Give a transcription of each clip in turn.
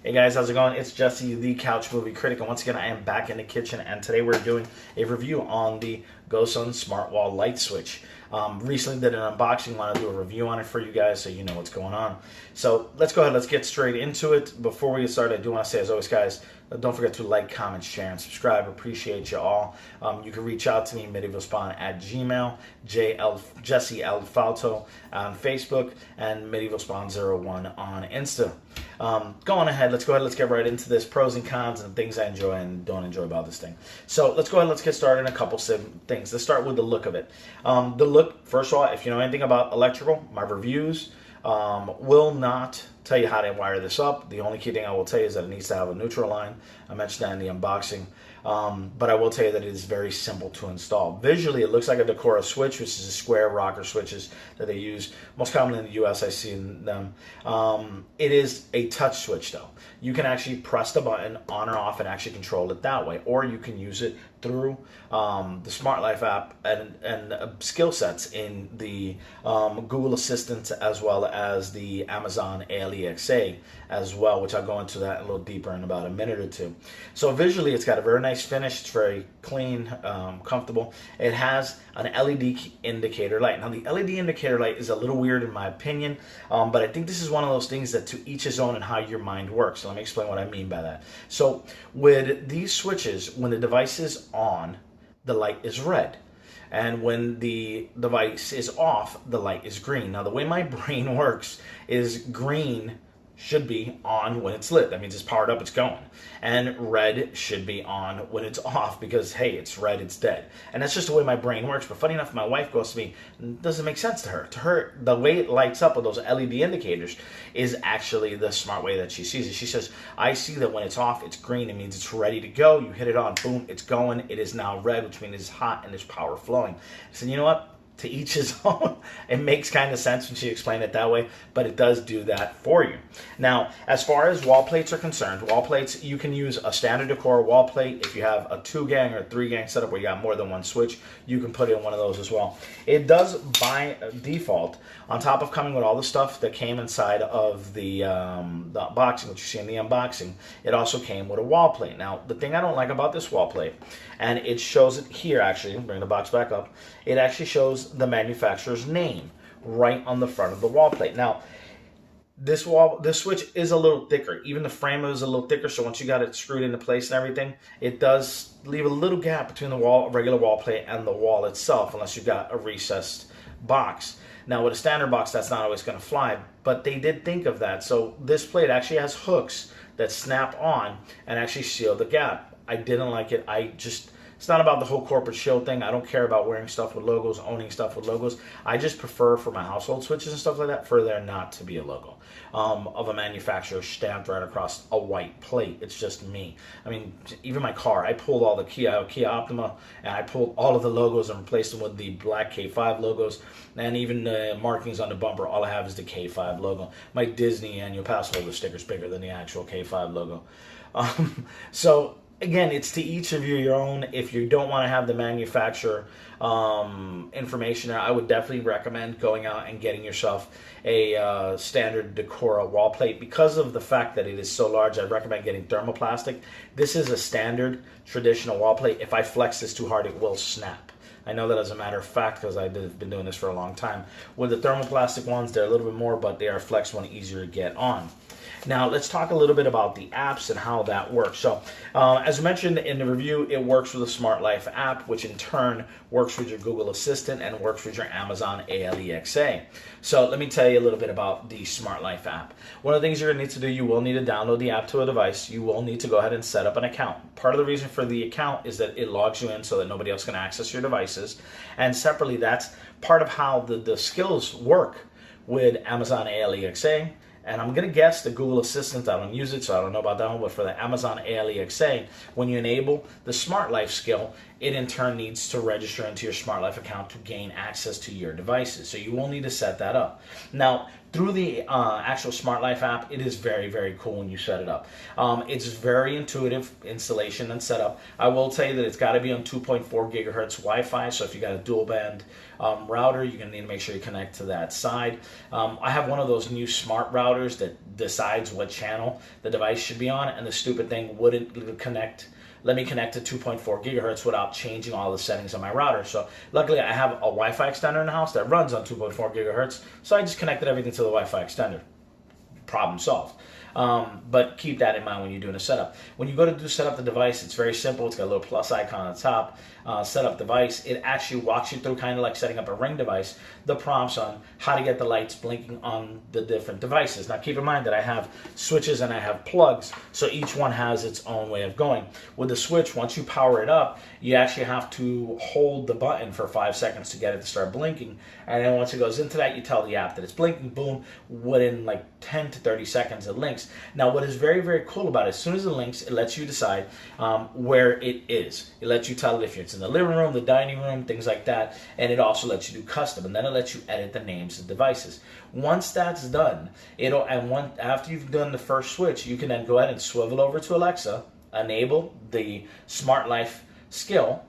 Hey guys, how's it going? It's Jesse, the Couch Movie Critic, and once again I am back in the kitchen, and today we're doing a review on the Gosund Smart Wall Light Switch. Recently did an unboxing, want to do a review on it for you guys so you know what's going on. So let's go ahead, let's get straight into it. Before we get started, I do want to say, as always guys, don't forget to like, comment, share, and subscribe. Appreciate you all. You can reach out to me, Mdevlspawn at Gmail, Jesse L. Falto on Facebook, and Mdevlspawn01 on Insta. Going ahead, let's get right into this. Pros and cons and things I enjoy and don't enjoy about this thing. So let's go ahead, let's get started in a couple things. Let's start with the look of it. The look, first of all, if you know anything about electrical, my reviews will not tell you how to wire this up. The only key thing I will tell you is that it needs to have a neutral line. I mentioned that in the unboxing. But I will tell you that it is very simple to install. Visually, it looks like a Decora switch, which is a square rocker switches that they use. Most commonly in the US, I see them. It is a touch switch, though. You can actually press the button on or off and actually control it that way. Or you can use it through the Smart Life app and skill sets in the Google Assistant, as well as the Amazon Alexa as well, which I'll go into that a little deeper in about a minute or two. So visually, it's got a very nice finish. It's very clean, comfortable. It has an LED indicator light. Now, the LED indicator light is a little weird in my opinion, but I think this is one of those things that to each his own and how your mind works. So let me explain what I mean by that. So with these switches, when the device is on, the light is red. And when the device is off, the light is green. Now, the way my brain works is green should be on when it's lit. That means it's powered up, it's going. And red should be on when it's off because, hey, it's red, it's dead. And that's just the way my brain works. But funny enough, my wife goes to me, it doesn't make sense to her. To her, the way it lights up with those LED indicators is actually the smart way that she sees it. She says, I see that when it's off, it's green. It means it's ready to go. You hit it on, boom, it's going. It is now red, which means it's hot and there's power flowing. I said, you know what? To each his own. It makes kind of sense when she explained it that way, but it does do that for you. Now, as far as wall plates are concerned, wall plates, you can use a standard Decora wall plate. If you have a 2-gang or 3-gang setup where you got more than one switch, you can put in one of those as well. It does, by default, on top of coming with all the stuff that came inside of the boxing, which you see in the unboxing, it also came with a wall plate. Now, the thing I don't like about this wall plate, and it shows it here actually, bring the box back up, it actually shows the manufacturer's name right on the front of the wall plate. Now, this switch is a little thicker. Even the frame is a little thicker, so once you got it screwed into place and everything, it does leave a little gap between the regular wall plate and the wall itself, unless you've got a recessed box. Now, with a standard box, that's not always going to fly, but they did think of that. So this plate actually has hooks that snap on and actually seal the gap. I didn't like it. It's not about the whole corporate show thing. I don't care about wearing stuff with logos, owning stuff with logos. I just prefer for my household switches and stuff like that for there not to be a logo of a manufacturer stamped right across a white plate. It's just me. I mean, even my car, I pulled all the Kia Optima, and I pulled all of the logos and replaced them with the black K5 logos, and even the markings on the bumper, all I have is the K5 logo. My Disney annual pass holder sticker's bigger than the actual K5 logo. So again, it's to each of you your own. If you don't want to have the manufacturer information there, I would definitely recommend going out and getting yourself a standard Decora wall plate. Because of the fact that it is so large, I'd recommend getting thermoplastic. This is a standard traditional wall plate. If I flex this too hard, it will snap. I know that as a matter of fact because I've been doing this for a long time. With the thermoplastic ones, they're a little bit more, but they are flexible and easier to get on. Now, let's talk a little bit about the apps and how that works. So, as mentioned in the review, it works with the Smart Life app, which in turn works with your Google Assistant and works with your Amazon Alexa. So, let me tell you a little bit about the Smart Life app. One of the things you're going to need to do, you will need to download the app to a device. You will need to go ahead and set up an account. Part of the reason for the account is that it logs you in so that nobody else can access your devices. And separately, that's part of how the skills work with Amazon Alexa. And I'm going to guess the Google Assistant, I don't use it, so I don't know about that one, but for the Amazon Alexa, when you enable the Smart Life skill, it in turn needs to register into your Smart Life account to gain access to your devices. So you will need to set that up. Now, through the actual Smart Life app, it is very, very cool when you set it up. It's very intuitive installation and setup. I will tell you that it's got to be on 2.4 gigahertz Wi-Fi, so if you got a dual band router, you're going to need to make sure you connect to that side. I have one of those new smart routers that decides what channel the device should be on, and the stupid thing wouldn't let me connect to 2.4 gigahertz without changing all the settings on my router. So luckily I have a Wi-Fi extender in the house that runs on 2.4 gigahertz. So I just connected everything to the Wi-Fi extender. Problem solved. But keep that in mind when you're doing a setup. When you go to set up the device, it's very simple. It's got a little plus icon on the top. Set up device. It actually walks you through kind of like setting up a Ring device, the prompts on how to get the lights blinking on the different devices. Now keep in mind that I have switches and I have plugs, so each one has its own way of going. With the switch, once you power it up, you actually have to hold the button for 5 seconds to get it to start blinking, and then once it goes into that, you tell the app that it's blinking. Boom, within like 10 to 30 seconds it links. Now what is very, very cool about it, as soon as it links, it lets you decide where it is. It lets you tell it if it's in the living room, the dining room, things like that, and it also lets you do custom, and then it lets you edit the names of devices. Once that's done, after you've done the first switch, you can then go ahead and swivel over to Alexa, enable the Smart Life skill,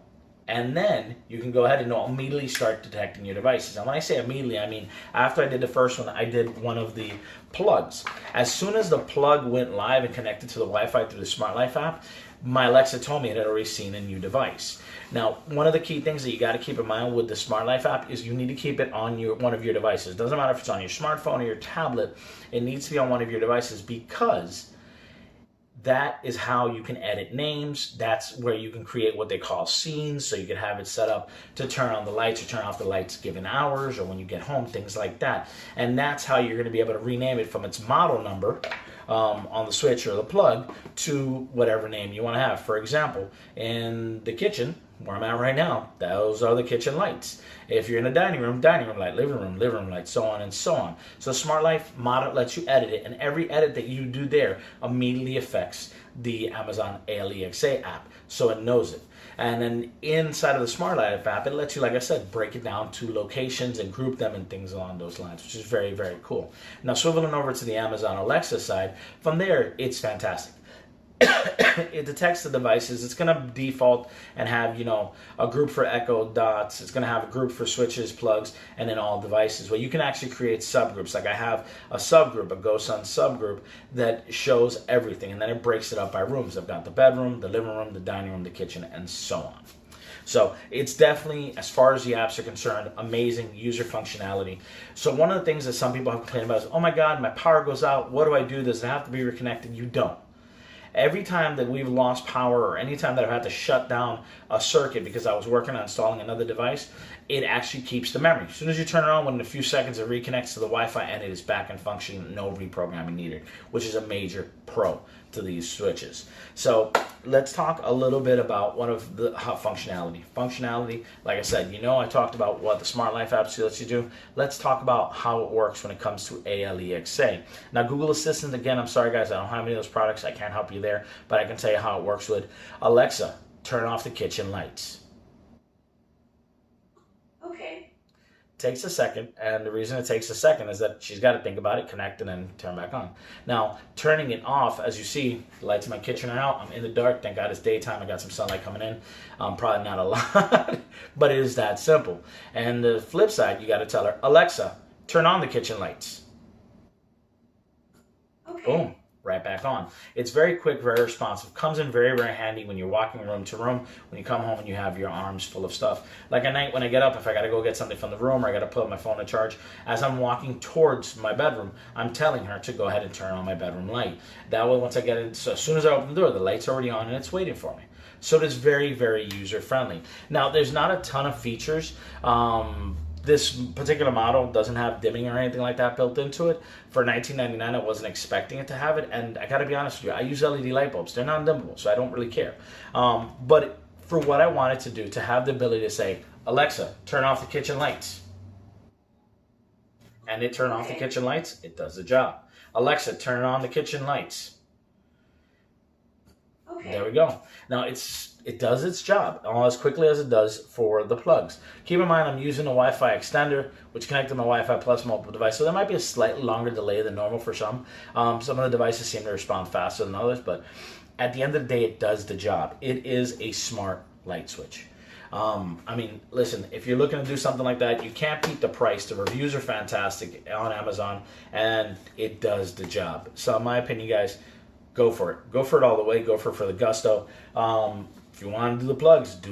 and then you can go ahead and immediately start detecting your devices. And when I say immediately, I mean after I did the first one, I did one of the plugs. As soon as the plug went live and connected to the Wi-Fi through the Smart Life app, my Alexa told me it had already seen a new device. Now, one of the key things that you got to keep in mind with the Smart Life app is you need to keep it on one of your devices. It doesn't matter if it's on your smartphone or your tablet. It needs to be on one of your devices, because that is how you can edit names. That's where you can create what they call scenes, so you can have it set up to turn on the lights or turn off the lights given hours or when you get home, things like that. And that's how you're going to be able to rename it from its model number on the switch or the plug to whatever name you want to have. For example, in the kitchen, where I'm at right now, those are the kitchen lights. If you're in the dining room light, living room light, so on and so on. So Smart Life model lets you edit it, and every edit that you do there immediately affects the Amazon Alexa app, so it knows it. And then inside of the Smart Life app, it lets you, like I said, break it down to locations and group them and things along those lines, which is very, very cool. Now, swiveling over to the Amazon Alexa side, from there, it's fantastic. It detects the devices. It's going to default and have, a group for Echo Dots. It's going to have a group for switches, plugs, and then all devices. Well, you can actually create subgroups. Like I have a subgroup, a Gosund subgroup, that shows everything, and then it breaks it up by rooms. I've got the bedroom, the living room, the dining room, the kitchen, and so on. So it's definitely, as far as the apps are concerned, amazing user functionality. So one of the things that some people have complained about is, oh my God, my power goes out. What do I do? Does it have to be reconnected? You don't. Every time that we've lost power, or any time that I've had to shut down a circuit because I was working on installing another device, it actually keeps the memory. As soon as you turn it on, within a few seconds it reconnects to the Wi-Fi and it is back in function, no reprogramming needed, which is a major pro to these switches. So let's talk a little bit about one of the functionality. Functionality, like I said, I talked about what the Smart Life apps lets you do. Let's talk about how it works when it comes to Alexa. Now, Google Assistant, again, I'm sorry guys, I don't have any of those products. I can't help you there, but I can tell you how it works with Alexa. Turn off the kitchen lights. Takes a second, and the reason it takes a second is that she's got to think about it, connect, and then turn back on. Now, turning it off, as you see, the lights in my kitchen are out. I'm in the dark. Thank God it's daytime. I got some sunlight coming in. Probably not a lot, but it is that simple. And the flip side, you got to tell her, Alexa, turn on the kitchen lights. Boom. Right back on. It's very quick, very responsive. Comes in very, very handy when you're walking room to room, when you come home and you have your arms full of stuff. Like at night when I get up, if I got to go get something from the room or I got to put my phone to charge, as I'm walking towards my bedroom, I'm telling her to go ahead and turn on my bedroom light. That way, once I get in, so as soon as I open the door, the light's already on and it's waiting for me. So it is very, very user-friendly. Now, there's not a ton of features. This particular model doesn't have dimming or anything like that built into it. For $19.99, I wasn't expecting it to have it, and I gotta be honest with you, I use LED light bulbs. They're non-dimmable, so I don't really care. But for what I wanted to do, to have the ability to say, Alexa, turn off the kitchen lights, and it turn off the kitchen lights, it does the job. Alexa, turn on the kitchen lights. Okay. There we go. Now it does its job almost as quickly as it does for the plugs. Keep in mind I'm using a Wi-Fi extender, which connects to my Wi-Fi plus mobile device, so there might be a slightly longer delay than normal for some. Some of the devices seem to respond faster than others, but at the end of the day, it does the job. It is a smart light switch. I mean, listen, if you're looking to do something like that, you can't beat the price. The reviews are fantastic on Amazon, and it does the job. So in my opinion, guys, go for it. Go for it all the way. Go for it for the gusto. If you want to do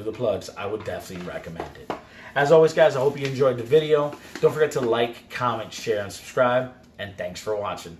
the plugs. I would definitely recommend it. As always, guys, I hope you enjoyed the video. Don't forget to like, comment, share, and subscribe. And thanks for watching.